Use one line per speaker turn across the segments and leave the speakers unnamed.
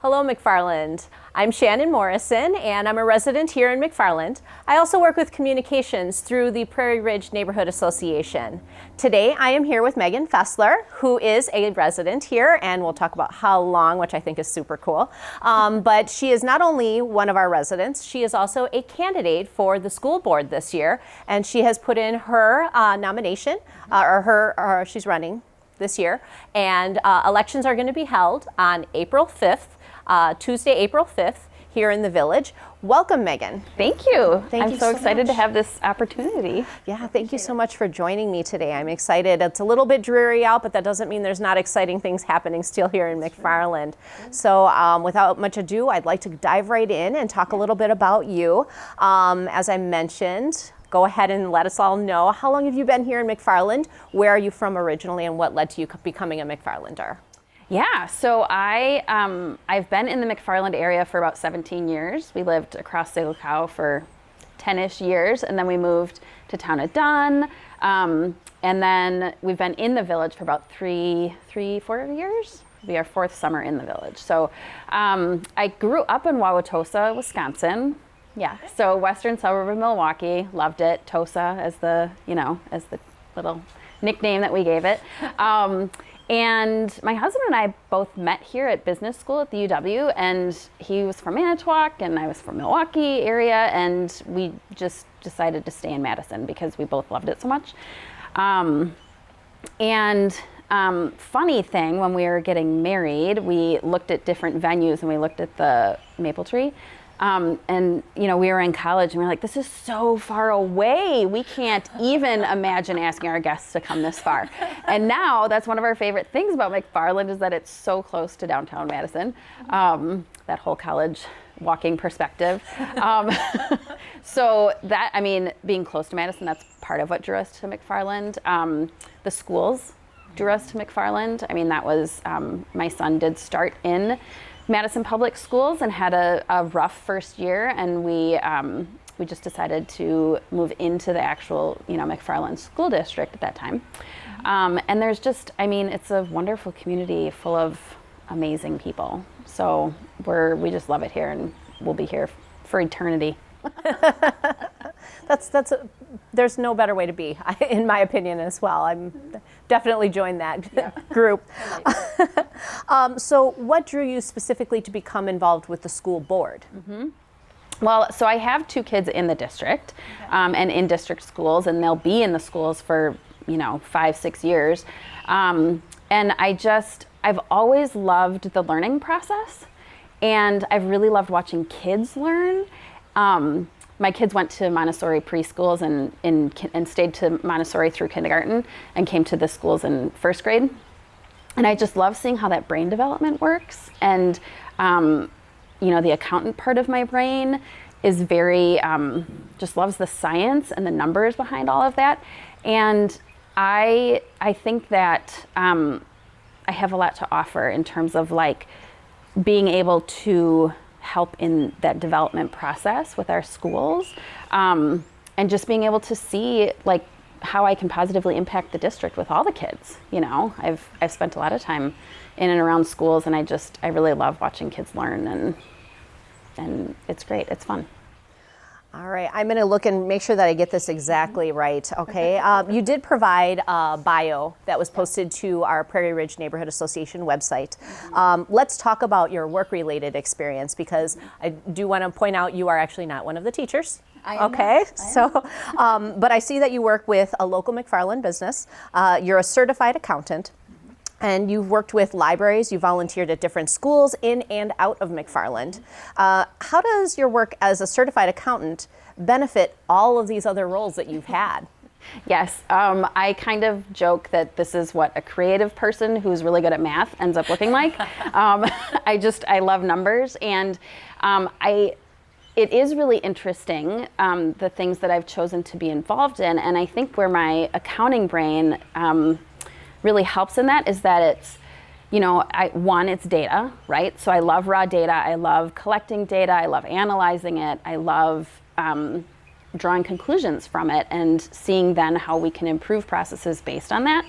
Hello, McFarland. I'm Shannon Morrison, and I'm a resident here in McFarland. I also work with communications through the Prairie Ridge Neighborhood Association. Today, I am here with Meghan Fessler, who is a resident here, and we'll talk about how long, which I think is super cool. But she is not only one of our residents, she is also a candidate for the school board this year, and she has put in her nomination, she's running this year, and elections are going to be held on April 5th. Tuesday, April 5th, here in the village. Welcome, Meghan.
Thank you.
I'm
so excited to have this opportunity.
Yeah, thank you so much for joining me today. I'm excited. It's a little bit dreary out, but that doesn't mean there's not exciting things happening still here in McFarland. So without much ado, I'd like to dive right in and talk a little bit about you. As I mentioned, go ahead and let us all know, how long have you been here in McFarland? Where are you from originally, and what led to you becoming a McFarlander?
Yeah, so I've been in the McFarland area for about 17 years. We lived across St. Cow for 10-ish years, and then we moved to town of Dunn. And then we've been in the village for about 4 years. It'll be our 4th summer in the village. So I grew up in Wauwatosa, Wisconsin. Yeah, so western suburb of Milwaukee. Loved it. Tosa as the little nickname that we gave it. And my husband and I both met here at business school at the UW, and he was from Manitowoc and I was from Milwaukee area, and we just decided to stay in Madison because we both loved it so much. Funny thing, when we were getting married, we looked at different venues and we looked at the Maple Tree. And we were in college and we were like, this is so far away. We can't even imagine asking our guests to come this far. And now that's one of our favorite things about McFarland, is that it's so close to downtown Madison, that whole college walking perspective. So that, being close to Madison, that's part of what drew us to McFarland. The schools drew us to McFarland. That was, my son did start in Madison Public Schools and had a rough first year, and we just decided to move into the actual McFarland School District at that time. And there's just, it's a wonderful community full of amazing people. So we just love it here, and we'll be here for eternity.
There's no better way to be, in my opinion as well. I'm definitely joined that group. So what drew you specifically to become involved with the school board?
Mm-hmm. Well, so I have 2 kids in the district, and in district schools, and they'll be in the schools for 5-6 years. And I've always loved the learning process, and I've really loved watching kids learn. My kids went to Montessori preschools and stayed to Montessori through kindergarten and came to the schools in 1st grade. And I just love seeing how that brain development works. And, the accountant part of my brain is very, just loves the science and the numbers behind all of that. And I think that I have a lot to offer in terms of being able to help in that development process with our schools, and just being able to see how I can positively impact the district with all the kids. I've spent a lot of time in and around schools, and I really love watching kids learn, and it's great. It's fun.
All right, I'm going to look and make sure that I get this exactly right, okay? You did provide a bio that was posted to our Prairie Ridge Neighborhood Association website. Let's talk about your work-related experience, because I do want to point out you are actually not one of the teachers. Okay, but I see that you work with a local McFarland business. You're a certified accountant. And you've worked with libraries, you volunteered at different schools in and out of McFarland. How does your work as a certified accountant benefit all of these other roles that you've had?
Yes, I kind of joke that this is what a creative person who's really good at math ends up looking like. I love numbers, and it is really interesting, the things that I've chosen to be involved in, and I think where my accounting brain really helps in that is that it's, it's data, right? So I love raw data. I love collecting data. I love analyzing it. I love drawing conclusions from it and seeing then how we can improve processes based on that.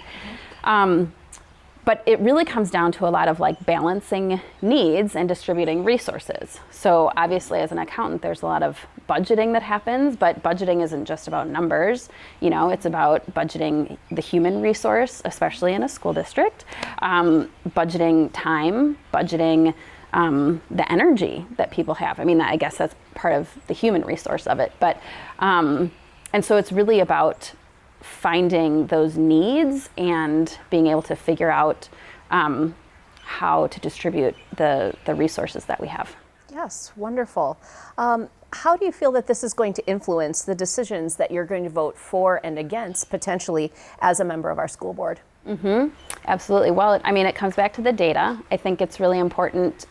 But it really comes down to a lot of like balancing needs and distributing resources. So obviously as an accountant, there's a lot of budgeting that happens, but budgeting isn't just about numbers. You know, it's about budgeting the human resource, especially in a school district, budgeting time, budgeting the energy that people have. I mean, I guess that's part of the human resource of it. But, and so it's really about finding those needs and being able to figure out how to distribute the resources that we have.
Yes, wonderful. How do you feel that this is going to influence the decisions that you're going to vote for and against potentially as a member of our school board?
Mm-hmm. Absolutely. Well, I mean, it comes back to the data. I think it's really important.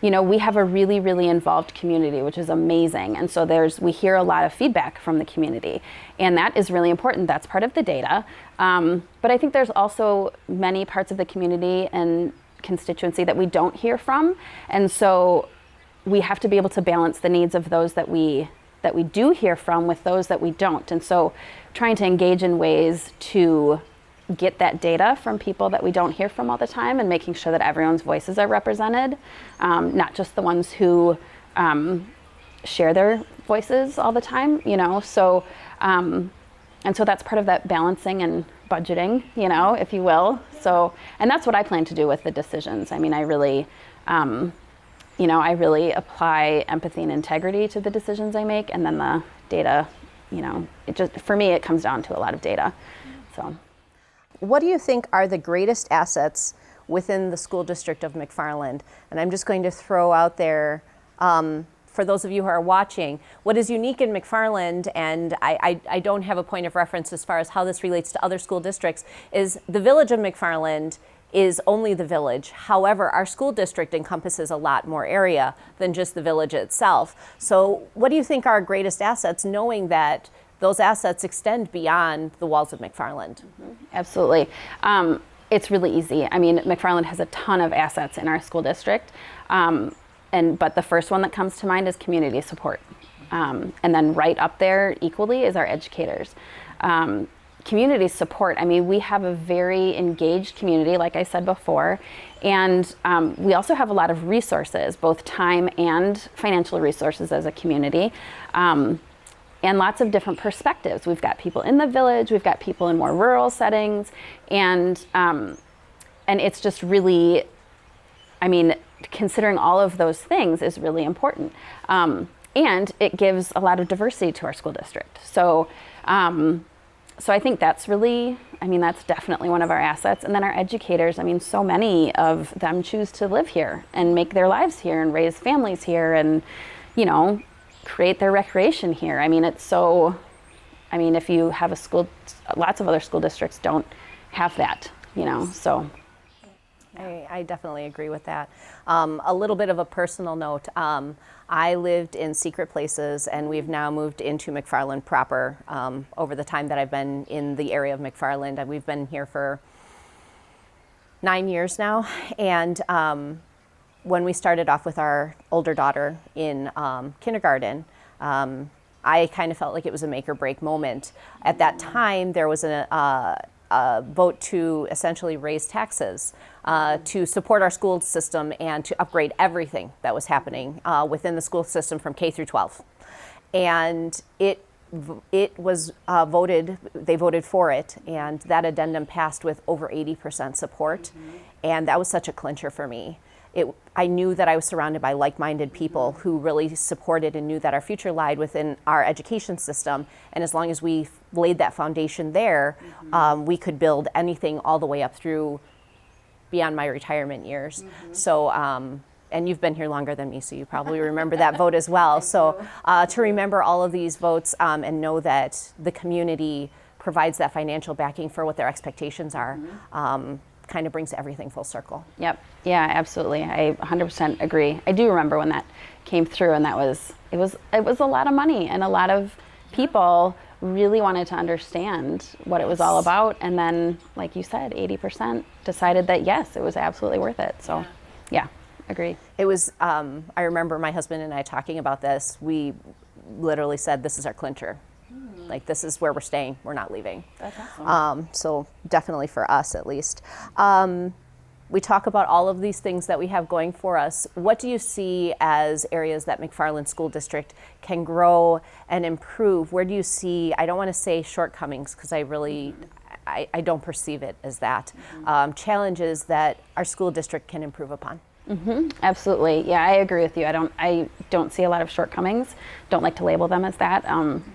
You know, we have a really, really involved community, which is amazing. And so we hear a lot of feedback from the community, and that is really important. That's part of the data. But I think there's also many parts of the community and constituency that we don't hear from. And so we have to be able to balance the needs of those that we do hear from with those that we don't. And so trying to engage in ways to get that data from people that we don't hear from all the time, and making sure that everyone's voices are represented, not just the ones who share their voices all the time, you know. So and so that's part of that balancing and budgeting, you know, if you will. So, and that's what I plan to do with the decisions. I mean, I really you know, I really apply empathy and integrity to the decisions I make, and then the data, you know, it just, for me, it comes down to a lot of data. So,
what do you think are the greatest assets within the school district of McFarland? And I'm just going to throw out there, for those of you who are watching, what is unique in McFarland, and I don't have a point of reference as far as how this relates to other school districts, is the village of McFarland is only the village. However, our school district encompasses a lot more area than just the village itself. So what do you think are our greatest assets, knowing that those assets extend beyond the walls of McFarland?
Mm-hmm. Absolutely. It's really easy. I mean, McFarland has a ton of assets in our school district. But the first one that comes to mind is community support. And then right up there equally is our educators. Community support, I mean, we have a very engaged community, like I said before, and we also have a lot of resources, both time and financial resources as a community, and lots of different perspectives. We've got people in the village, we've got people in more rural settings, and it's just really, I mean, considering all of those things is really important. And it gives a lot of diversity to our school district. So I think that's really, I mean, that's definitely one of our assets. And then our educators, I mean, so many of them choose to live here and make their lives here and raise families here and, you know, create their recreation here. I mean, it's so, I mean, if you have a school, lots of other school districts don't have that, you know, so.
I definitely agree with that. A little bit of a personal note. I lived in secret places, and we've now moved into McFarland proper over the time that I've been in the area of McFarland. And we've been here for 9 years now. And when we started off with our older daughter in kindergarten, I kind of felt like it was a make or break moment. At that time, there was a vote to essentially raise taxes to support our school system and to upgrade everything that was happening within the school system from K through 12. And it was voted, they voted for it, and that addendum passed with over 80% support. Mm-hmm. And that was such a clincher for me. I knew that I was surrounded by like-minded people who really supported and knew that our future lied within our education system. And as long as we laid that foundation there, we could build anything all the way up through beyond my retirement years. Mm-hmm. So, and you've been here longer than me, so you probably remember that vote as well. So to remember all of these votes and know that the community provides that financial backing for what their expectations are, kind of brings everything full circle.
Yep. Yeah, absolutely. I 100% agree. I do remember when that came through, and it was a lot of money, and a lot of people really wanted to understand what it was all about. And then, like you said, 80% decided that yes, it was absolutely worth it. So yeah, agree.
It was, I remember my husband and I talking about this. We literally said, this is our clincher. Like, this is where we're staying. We're not leaving.
That's awesome.
So definitely for us, at least. We talk about all of these things that we have going for us. What do you see as areas that McFarland School District can grow and improve? Where do you see, I don't want to say shortcomings, because I don't perceive it as that, challenges that our school district can improve upon?
Absolutely. Yeah, I agree with you. I don't see a lot of shortcomings. Don't like to label them as that.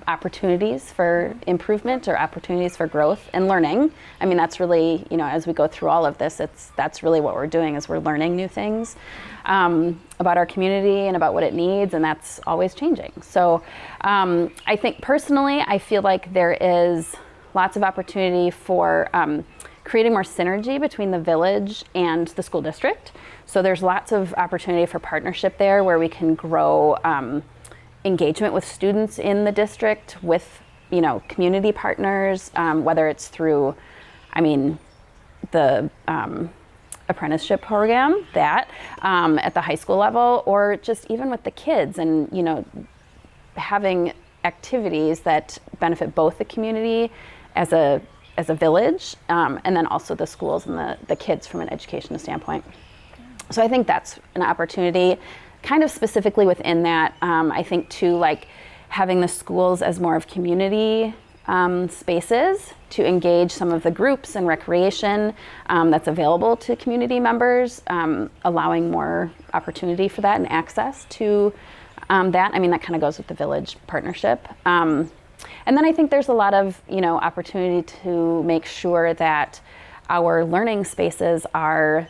Opportunities for improvement or opportunities for growth and learning. I mean, that's really, as we go through all of this, that's really what we're doing, is we're learning new things about our community and about what it needs, and that's always changing. So I think personally, I feel like there is lots of opportunity for creating more synergy between the village and the school district. So there's lots of opportunity for partnership there, where we can grow engagement with students in the district, with community partners, whether it's through, the apprenticeship program at the high school level, or just even with the kids, and having activities that benefit both the community as a village, and then also the schools and the kids from an education standpoint. So I think that's an opportunity, kind of specifically within that. I think too, like having the schools as more of community spaces to engage some of the groups and recreation that's available to community members, allowing more opportunity for that and access to that. I mean, that kind of goes with the village partnership. And then I think there's a lot of, opportunity to make sure that our learning spaces are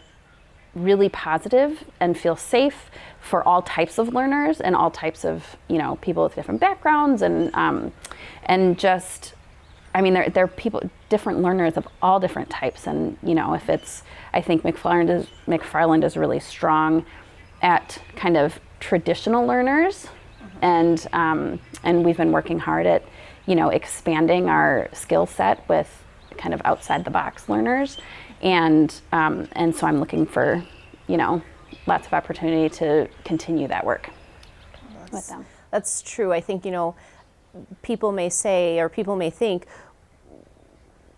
really positive and feel safe for all types of learners and all types of, people with different backgrounds, and just, there are people, different learners of all different types. And, if it's, I think McFarland is really strong at kind of traditional learners, and we've been working hard at, expanding our skill set with kind of outside the box learners. And so I'm looking for, lots of opportunity to continue that work with them.
That's true. I think, people may say, or people may think,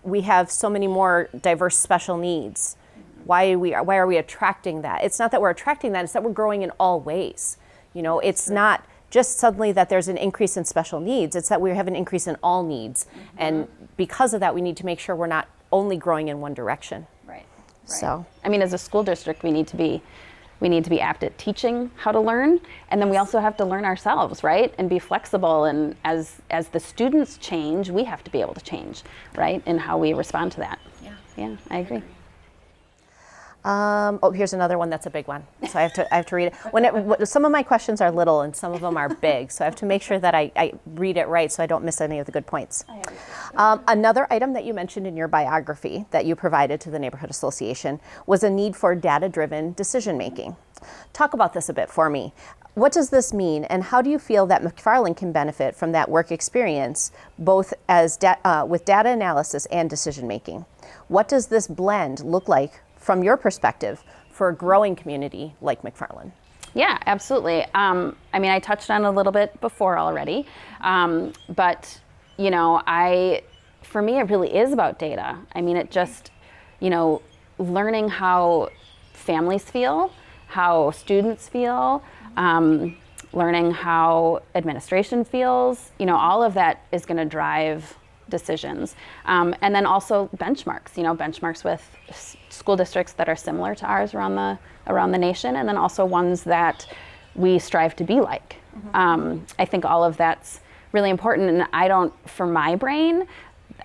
we have so many more diverse special needs. Why are we attracting that? It's not that we're attracting that, it's that we're growing in all ways. It's not just suddenly that there's an increase in special needs, it's that we have an increase in all needs. And because of that, we need to make sure we're not only growing in one direction.
Right.
So,
as a school district, we need to be apt at teaching how to learn, and then we also have to learn ourselves, right? And be flexible. And as the students change, we have to be able to change, right? In how we respond to that. Yeah, I agree.
Here's another one that's a big one. So I have to read it. Some of my questions are little and some of them are big. So I have to make sure that I read it right so I don't miss any of the good points. Another item that you mentioned in your biography that you provided to the Neighborhood Association was a need for data-driven decision making. Talk about this a bit for me. What does this mean, and how do you feel that McFarland can benefit from that work experience, both as with data analysis and decision making? What does this blend look like from your perspective for a growing community like McFarland?
Yeah, absolutely. I touched on it a little bit before already, but for me, it really is about data. It just, learning how families feel, how students feel, learning how administration feels, all of that is going to drive decisions. And then also benchmarks, benchmarks with school districts that are similar to ours around the nation, and then also ones that we strive to be like. I think all of that's really important, and for my brain,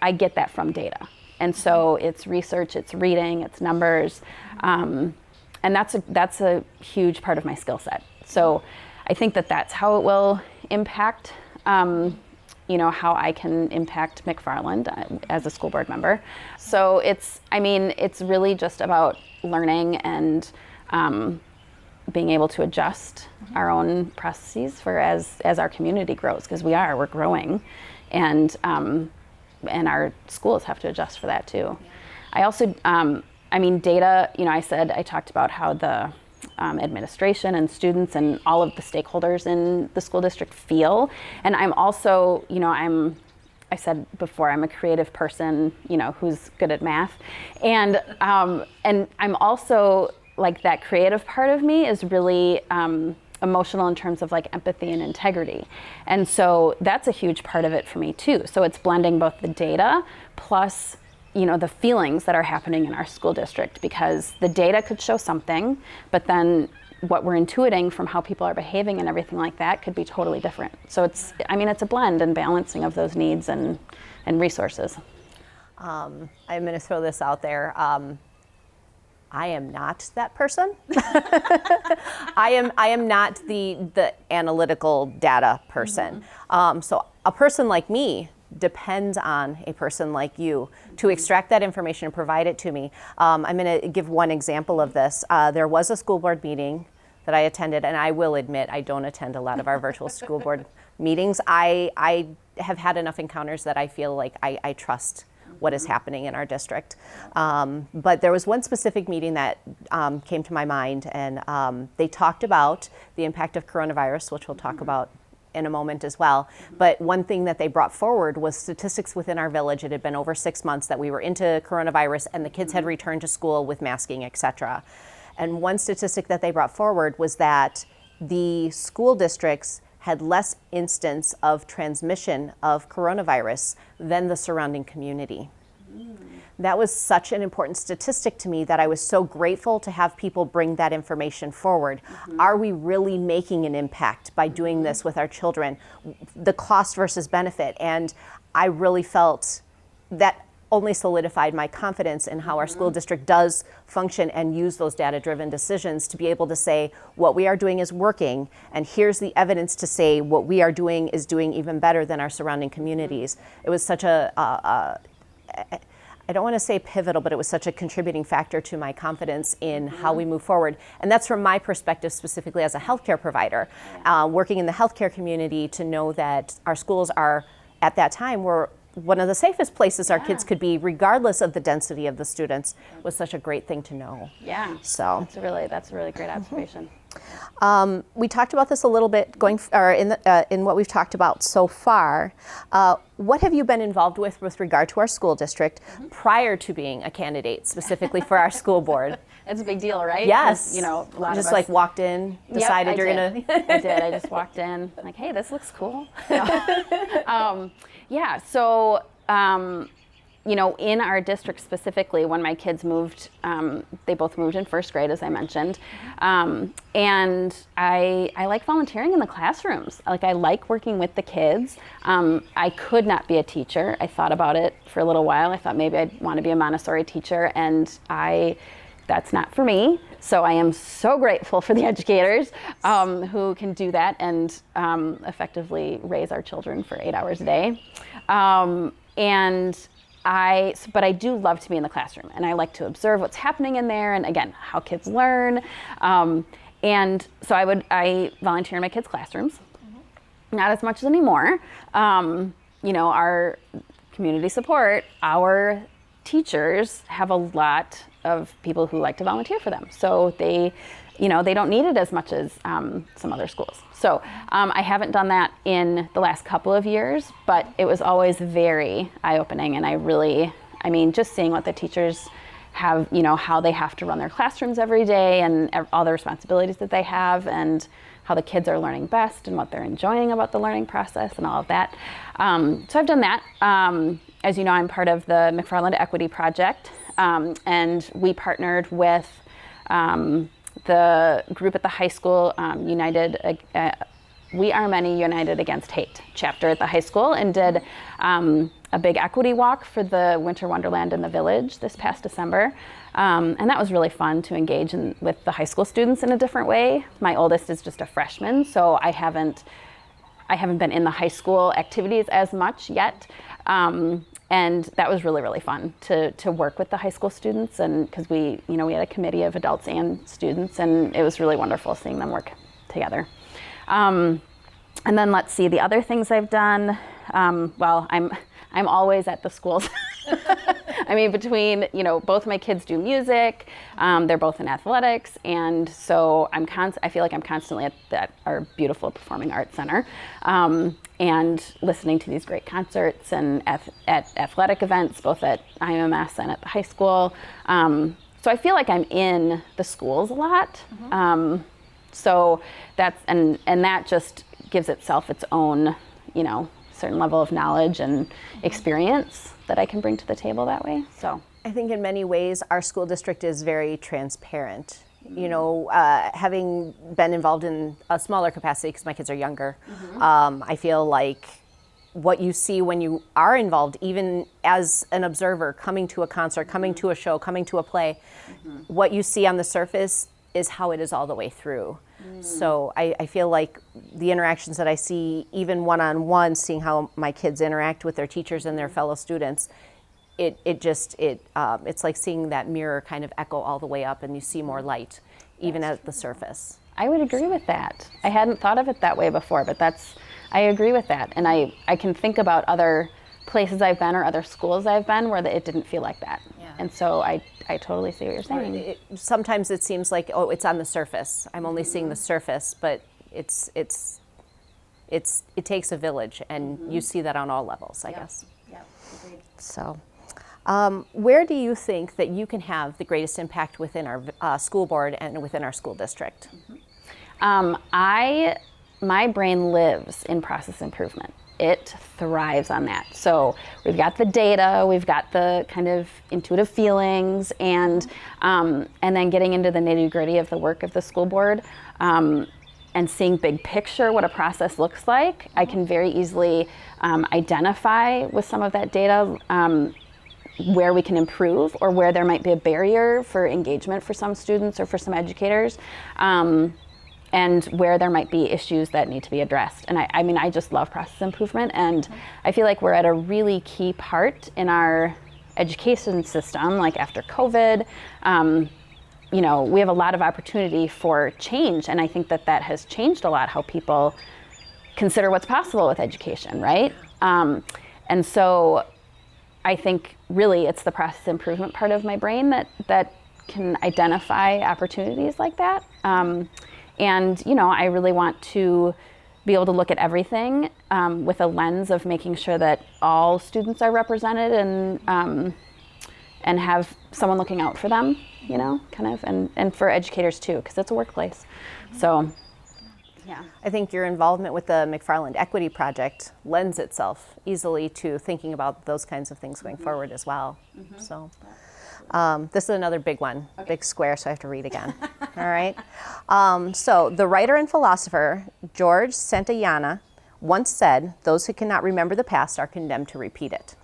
I get that from data. And so it's research, it's reading, it's numbers, and that's a huge part of my skill set. So I think that's how it will impact how I can impact McFarland as a school board member. So it's really just about learning and being able to adjust our own processes for as our community grows, because we're growing, and our schools have to adjust for that too. I also, data, I talked about how the administration and students and all of the stakeholders in the school district feel. And I'm also, I said before, I'm a creative person, who's good at math. And I'm also, like, that creative part of me is really emotional in terms of like empathy and integrity. And so that's a huge part of it for me too. So it's blending both the data plus, the feelings that are happening in our school district, because the data could show something, but then what we're intuiting from how people are behaving and everything like that could be totally different. So it's a blend and balancing of those needs and resources.
I'm going to throw this out there. I am not that person. I am not the analytical data person. So a person like me depends on a person like you to extract that information and provide it to me. I'm going to give one example of this. There was a school board meeting that I attended, and I will admit I don't attend a lot of our virtual school board meetings. I have had enough encounters that I feel like I trust what is happening in our district. But there was one specific meeting that came to my mind, and they talked about the impact of coronavirus, which we'll talk about in a moment as well. But one thing that they brought forward was statistics within our village. It had been over 6 months that we were into coronavirus, and the kids had returned to school with masking, et cetera. And one statistic that they brought forward was that the school districts had less instance of transmission of coronavirus than the surrounding community. That was such an important statistic to me that I was so grateful to have people bring that information forward. Are we really making an impact by doing this with our children? The cost versus benefit. And I really felt that only solidified my confidence in how our school district does function and use those data-driven decisions to be able to say what we are doing is working, and here's the evidence to say what we are doing is doing even better than our surrounding communities. It was such I don't want to say pivotal, but it was such a contributing factor to my confidence in how we move forward. And that's from my perspective specifically as a healthcare provider, working in the healthcare community, to know that our schools are, at that time, were one of the safest places our kids could be, regardless of the density of the students, was such a great thing to know.
Yeah,
so
that's a really great observation.
We talked about this a little bit in what we've talked about so far. What have you been involved with regard to our school district prior to being a candidate specifically for our school board?
It's a big deal, right?
Yes.
A lot
just
of us,
like walked in, decided you're gonna.
I did. I just walked in, like, hey, this looks cool. Yeah. So, in our district specifically, when my kids moved, they both moved in first grade, as I mentioned, and I like volunteering in the classrooms. Like, I like working with the kids. I could not be a teacher. I thought about it for a little while. I thought maybe I'd want to be a Montessori teacher, and that's not for me. So I am so grateful for the educators who can do that and effectively raise our children for 8 hours a day. But I do love to be in the classroom, and I like to observe what's happening in there, and again, how kids learn. And so I volunteer in my kids' classrooms, not as much anymore. Our community support, our teachers have a lot of people who like to volunteer for them. So they don't need it as much as some other schools. So I haven't done that in the last couple of years, but it was always very eye-opening. And just seeing what the teachers have, how they have to run their classrooms every day, and all the responsibilities that they have, and how the kids are learning best and what they're enjoying about the learning process and all of that. So I've done that. As you know, I'm part of the McFarland Equity Project, and we partnered with the group at the high school, We Are Many United Against Hate chapter at the high school, and did a big equity walk for the Winter Wonderland in the village this past December. And that was really fun to engage with the high school students in a different way. My oldest is just a freshman, so I haven't been in the high school activities as much yet. And that was really, really fun to work with the high school students, and because we had a committee of adults and students, and it was really wonderful seeing them work together. And then let's see, the other things I've done. I'm always at the schools I mean, between, both my kids do music, they're both in athletics, and so I feel like I'm constantly at our beautiful performing arts center, and listening to these great concerts and at athletic events, both at IMS and at the high school. So I feel like I'm in the schools a lot. So that's, and that just gives itself its own, certain level of knowledge and experience that I can bring to the table that way. So
I think in many ways our school district is very transparent. Having been involved in a smaller capacity because my kids are younger, I feel like what you see when you are involved, even as an observer, coming to a concert, coming to a show, coming to a play, what you see on the surface is how it is all the way through. So I feel like the interactions that I see, even one-on-one, seeing how my kids interact with their teachers and their fellow students, it's like seeing that mirror kind of echo all the way up, and you see more light, even at the surface.
I would agree with that. I hadn't thought of it that way before, but I agree with that. And I can think about other places I've been or other schools I've been where it didn't feel like that. Yeah. And so I totally see what you're saying.
Sometimes it seems like, it's on the surface. I'm only seeing the surface, but it takes a village, and you see that on all levels, I guess.
Yeah, agreed.
So, where do you think that you can have the greatest impact within our school board and within our school district?
My brain lives in process improvement. It thrives on that. So we've got the data, we've got the kind of intuitive feelings, and then getting into the nitty-gritty of the work of the school board, and seeing big picture what a process looks like. I can very easily identify with some of that data where we can improve, or where there might be a barrier for engagement for some students or for some educators. And where there might be issues that need to be addressed. And I just love process improvement, and I feel like we're at a really key part in our education system, like after COVID. We have a lot of opportunity for change, and I think that has changed a lot how people consider what's possible with education, right? And so I think really it's the process improvement part of my brain that can identify opportunities like that. And, I really want to be able to look at everything with a lens of making sure that all students are represented, and have someone looking out for them, and for educators too, because it's a workplace. So, yeah.
I think your involvement with the McFarland Equity Project lends itself easily to thinking about those kinds of things going forward as well. So. This is another big one, big square, so I have to read again. All right. So the writer and philosopher George Santayana once said, "Those who cannot remember the past are condemned to repeat it."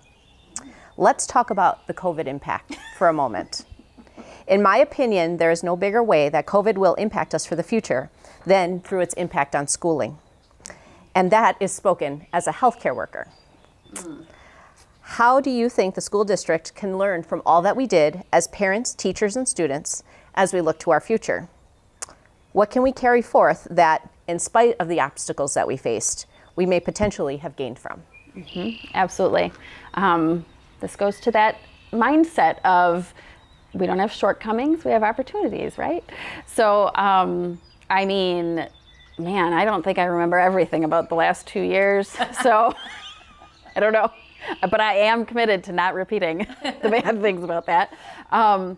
Let's talk about the COVID impact for a moment. In my opinion, there is no bigger way that COVID will impact us for the future than through its impact on schooling. And that is spoken as a healthcare worker. How do you think the school district can learn from all that we did as parents, teachers, and students as we look to our future? What can we carry forth that, in spite of the obstacles that we faced, we may potentially have gained from?
Absolutely. This goes to that mindset of we don't have shortcomings, we have opportunities, right? So, I don't think I remember everything about the last 2 years, so I don't know. But I am committed to not repeating the bad things about that. I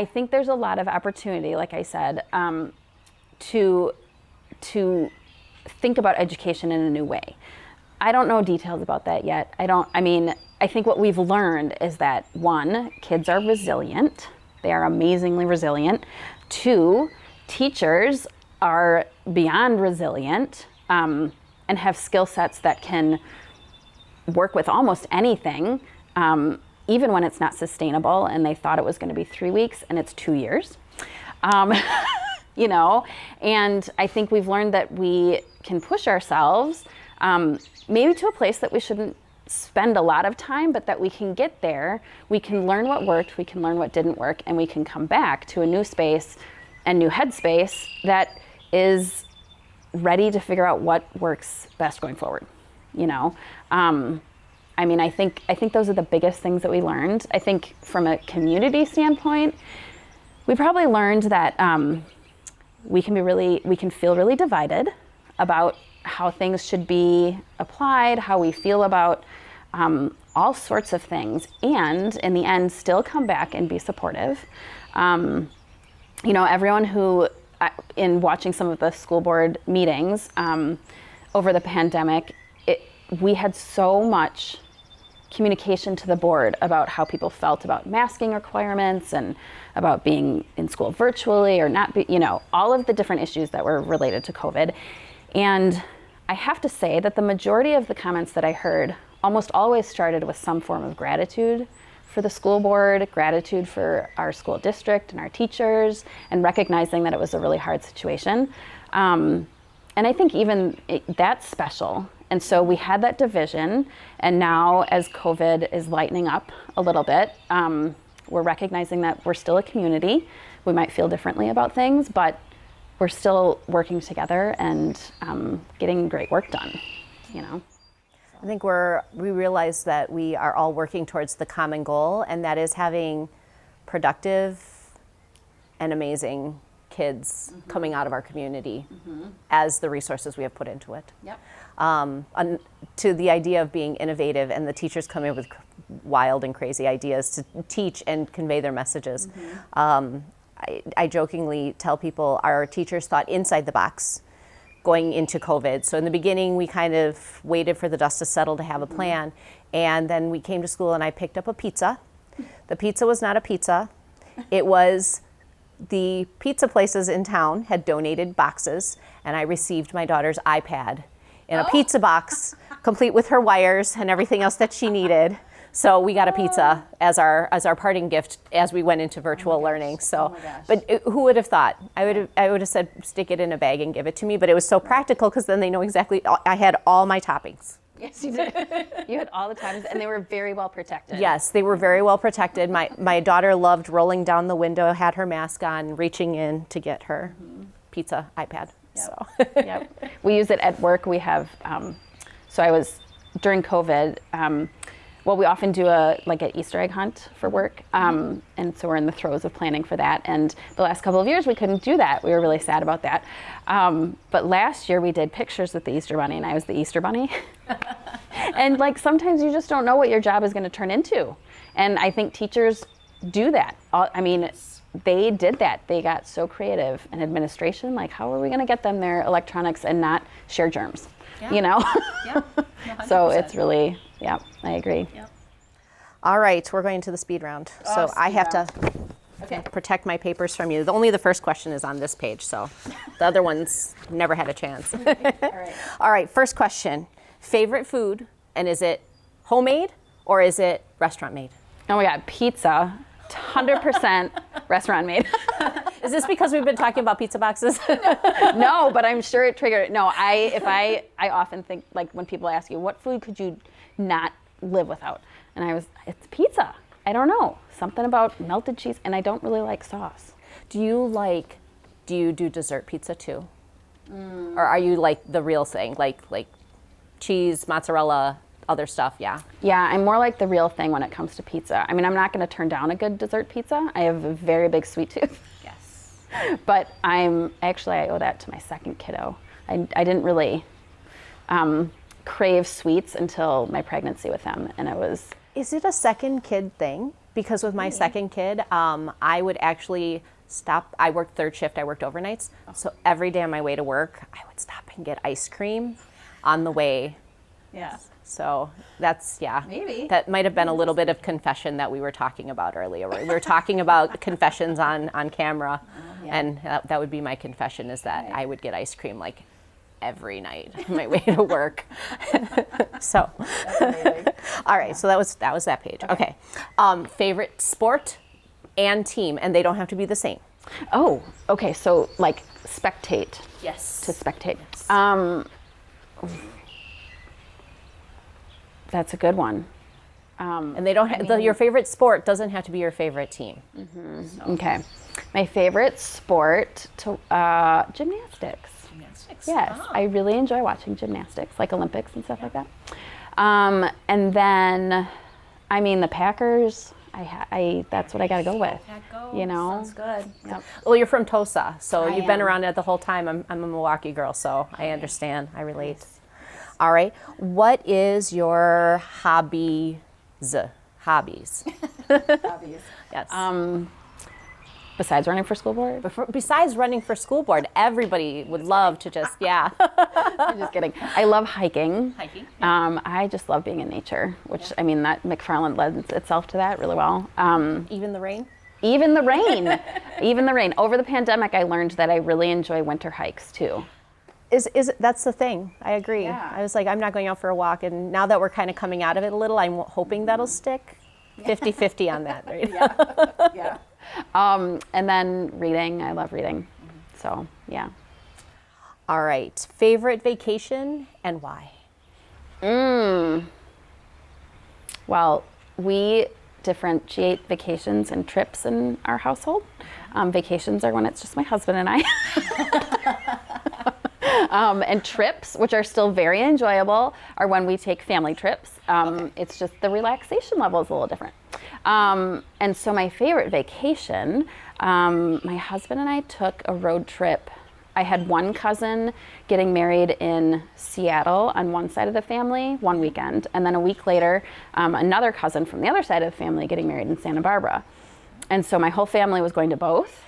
think there's a lot of opportunity, like I said, to think about education in a new way. I don't know details about that yet. I think what we've learned is that, one, kids are resilient. They are amazingly resilient. Two, teachers are beyond resilient, and have skill sets that can work with almost anything, even when it's not sustainable and they thought it was going to be 3 weeks and it's 2 years. And I think we've learned that we can push ourselves maybe to a place that we shouldn't spend a lot of time, but that we can get there. We can learn what worked, we can learn what didn't work, and we can come back to a new space and new headspace that is ready to figure out what works best going forward. I mean, I think those are the biggest things that we learned. I think from a community standpoint, we probably learned that we can feel really divided about how things should be applied, how we feel about all sorts of things, and in the end, still come back and be supportive. You know, everyone who, in watching some of the school board meetings over the pandemic, we had so much communication to the board about how people felt about masking requirements and about being in school virtually or not, you know, all of the different issues that were related to COVID. And I have to say that the majority of the comments that I heard almost always started with some form of gratitude for the school board, gratitude for our school district and our teachers, and recognizing that it was a really hard situation. And I think even that's special. And so we had that division, and now as COVID is lightening up a little bit, we're recognizing that we're still a community. We might feel differently about things, but we're still working together and getting great work done, you know.
I think we realize that we are all working towards the common goal, and that is having productive and amazing kids coming out of our community as the resources we have put into it.
Yep.
To the idea of being innovative and the teachers coming up with wild and crazy ideas to teach and convey their messages. I jokingly tell people our teachers thought inside the box going into COVID. So in the beginning, we kind of waited for the dust to settle to have a plan. And then we came to school and I picked up a pizza. The pizza was not a pizza. It was the pizza places in town had donated boxes, and I received my daughter's iPad in a pizza box, complete with her wires and everything else that she needed. So we got a pizza as our parting gift as we went into virtual learning. So, but who would have thought? I would have said stick it in a bag and give it to me. But it was so practical because then they know exactly. I had all my toppings.
Yes, you did. You had all the toppings, and they were very well protected.
Yes, they were very well protected. My daughter loved rolling down the window, had her mask on, reaching in to get her pizza iPad.
Yep.
So.
Yep. We use it at work. We have, so I was, during COVID, well, we often do an Easter egg hunt for work. And so we're in the throes of planning for that. And the last couple of years, we couldn't do that. We were really sad about that. But last year, we did pictures with the Easter Bunny, and I was the Easter Bunny. And sometimes you just don't know what your job is going to turn into. And I think teachers do that. They did that. They got so creative. And administration, how are we going to get them their electronics and not share germs? Yeah. You know?
Yeah.
So it's really, yeah, I agree.
Yep. All right, we're going to the speed round. So I have to protect my papers from you. Only the first question is on this page, so the other ones never had a chance.
All right.
All right, first question. Favorite food, and is it homemade or is it restaurant made?
Oh my God, pizza. 100% restaurant made.
Is this because we've been talking about pizza boxes?
No, but I'm sure it triggered. No, I often think, when people ask you, what food could you not live without? And it's pizza. I don't know. Something about melted cheese, and I don't really like sauce.
Do you do dessert pizza too? Or are you the real thing, like cheese, mozzarella, other stuff? Yeah,
I'm more like the real thing when it comes to pizza. I mean, I'm not going to turn down a good dessert pizza. I have a very big sweet tooth.
Yes.
But I owe that to my second kiddo. I didn't really crave sweets until my pregnancy with him, and it was...
Is it a second kid thing? Because with my second kid, I would actually stop. I worked third shift. I worked overnights. So every day on my way to work, I would stop and get ice cream on the way.
Yeah.
So that's,
Maybe.
That might have been a little bit of confession that we were talking about earlier. We were talking about confessions on camera, and that would be my confession, is that I would get ice cream every night on my way to work. So,
that's amazing.
All right, so that was that page. Okay. Favorite sport and team, and they don't have to be the same.
Oh, okay, so spectate.
Yes.
To spectate. Yes. That's a good one.
And they don't. Your favorite sport doesn't have to be your favorite team.
Mm-hmm. So. Okay, my favorite sport gymnastics. Gymnastics. Yes, I really enjoy watching gymnastics, Olympics and stuff like that. And then, I mean, the Packers, that's what I got to go with. You know?
Sounds good.
Yep.
Well, you're from Tosa, so
I
you've been
am.
around it the whole time. I'm a Milwaukee girl, so I understand. I relate. All right. What is your hobbies?
Hobbies.
Yes.
Besides running for school board?
Besides running for school board, everybody would love to just, yeah.
I'm just kidding. I love hiking.
Hiking.
I just love being in nature, which, I mean, that McFarland lends itself to that really well.
Even the rain?
Even the rain. Even the rain. Over the pandemic, I learned that I really enjoy winter hikes, too.
That's the thing. I agree.
Yeah.
I was like, I'm not going out for a walk, and now that we're kind of coming out of it a little, I'm hoping that'll stick. 50-50 on that, right?
Yeah. And then reading. I love reading. So, yeah.
All right. Favorite vacation and why?
Well, we differentiate vacations and trips in our household. Vacations are when it's just my husband and I. And trips, which are still very enjoyable, are when we take family trips. It's just the relaxation level is a little different. And so my favorite vacation, my husband and I took a road trip. I had one cousin getting married in Seattle on one side of the family one weekend, and then a week later, another cousin from the other side of the family getting married in Santa Barbara. And so my whole family was going to both.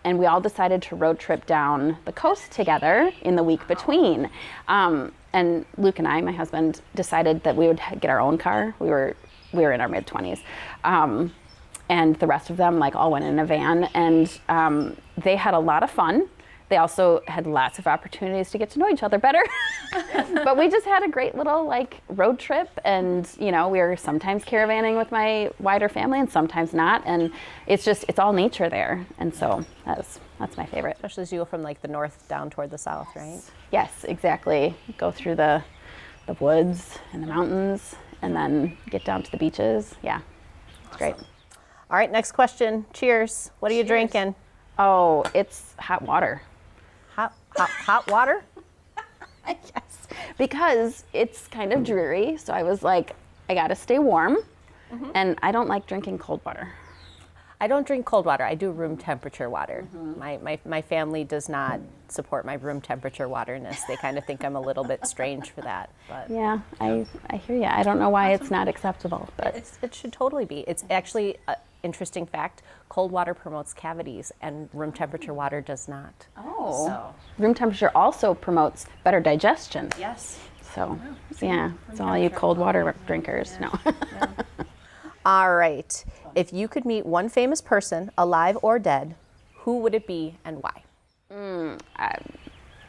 And we all decided to road trip down the coast together in the week between. And Luke and I, my husband, decided that we would get our own car. We were in our mid-20s. And the rest of them like all went in a van, and they had a lot of fun. They also had lots of opportunities to get to know each other better. But we just had a great little like road trip, and you know, we were sometimes caravanning with my wider family and sometimes not, and it's all nature there, and so that's my favorite.
Especially as you go from like the north down toward the south, right?
Yes, exactly. Go through the woods and the mountains, and then get down to the beaches. Yeah, it's great.
All right, next question. Cheers. What are you drinking?
Oh, it's hot water.
Hot water?
Yes, because it's kind of dreary, so I was like, I gotta stay warm, and I don't like drinking cold water.
I don't drink cold water. I do room temperature water. My family does not support my room temperature waterness. They kind of think I'm a little bit strange for that. But
Yeah, I hear you. I don't know why it's not acceptable, but
it should totally be. It's actually an interesting fact. Cold water promotes cavities, and room temperature water does not.
Oh.
So.
Room temperature also promotes better digestion.
Yes.
So, yeah, it's all you cold water drinkers. No.
All right. If you could meet one famous person, alive or dead, who would it be and why?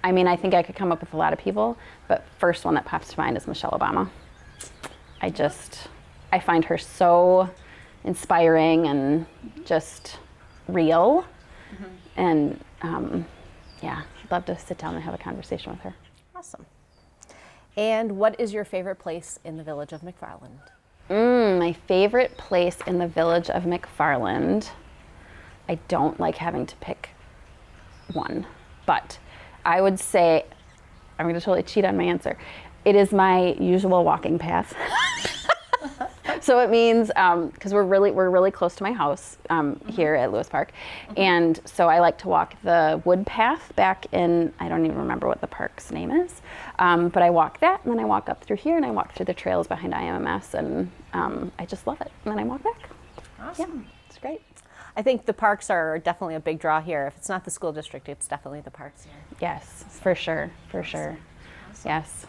I mean, I think I could come up with a lot of people, but first one that pops to mind is Michelle Obama. I find her so inspiring and just real. And yeah, I'd love to sit down and have a conversation with her.
Awesome. And what is your favorite place in the village of McFarland?
My favorite place in the village of McFarland, I don't like having to pick one, but I would say, I'm going to totally cheat on my answer. It is my usual walking path. So it means, because we're really close to my house here at Lewis Park, and so I like to walk the wood path back in, I don't even remember what the park's name is, but I walk that, and then I walk up through here, and I walk through the trails behind IMMS, and I just love it, and then I walk back.
Awesome.
Yeah, it's great.
I think the parks are definitely a big draw here. If it's not the school district, it's definitely the parks here.
Yes, for sure. Awesome. Yes.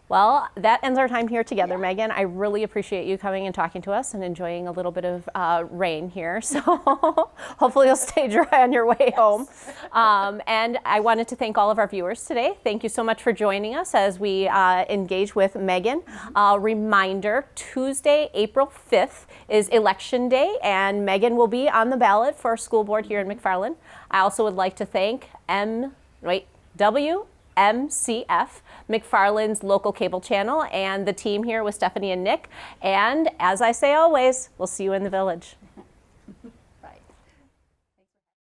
Well, that ends our time here together, Megan. I really appreciate you coming and talking to us and enjoying a little bit of rain here. So hopefully you'll stay dry on your way home. And I wanted to thank all of our viewers today. Thank you so much for joining us as we engage with Megan. Reminder, Tuesday, April 5th is Election Day, and Megan will be on the ballot for school board here in McFarland. I also would like to thank WMCF, McFarland's local cable channel, and the team here with Stephanie and Nick. And as I say always, we'll see you in the village.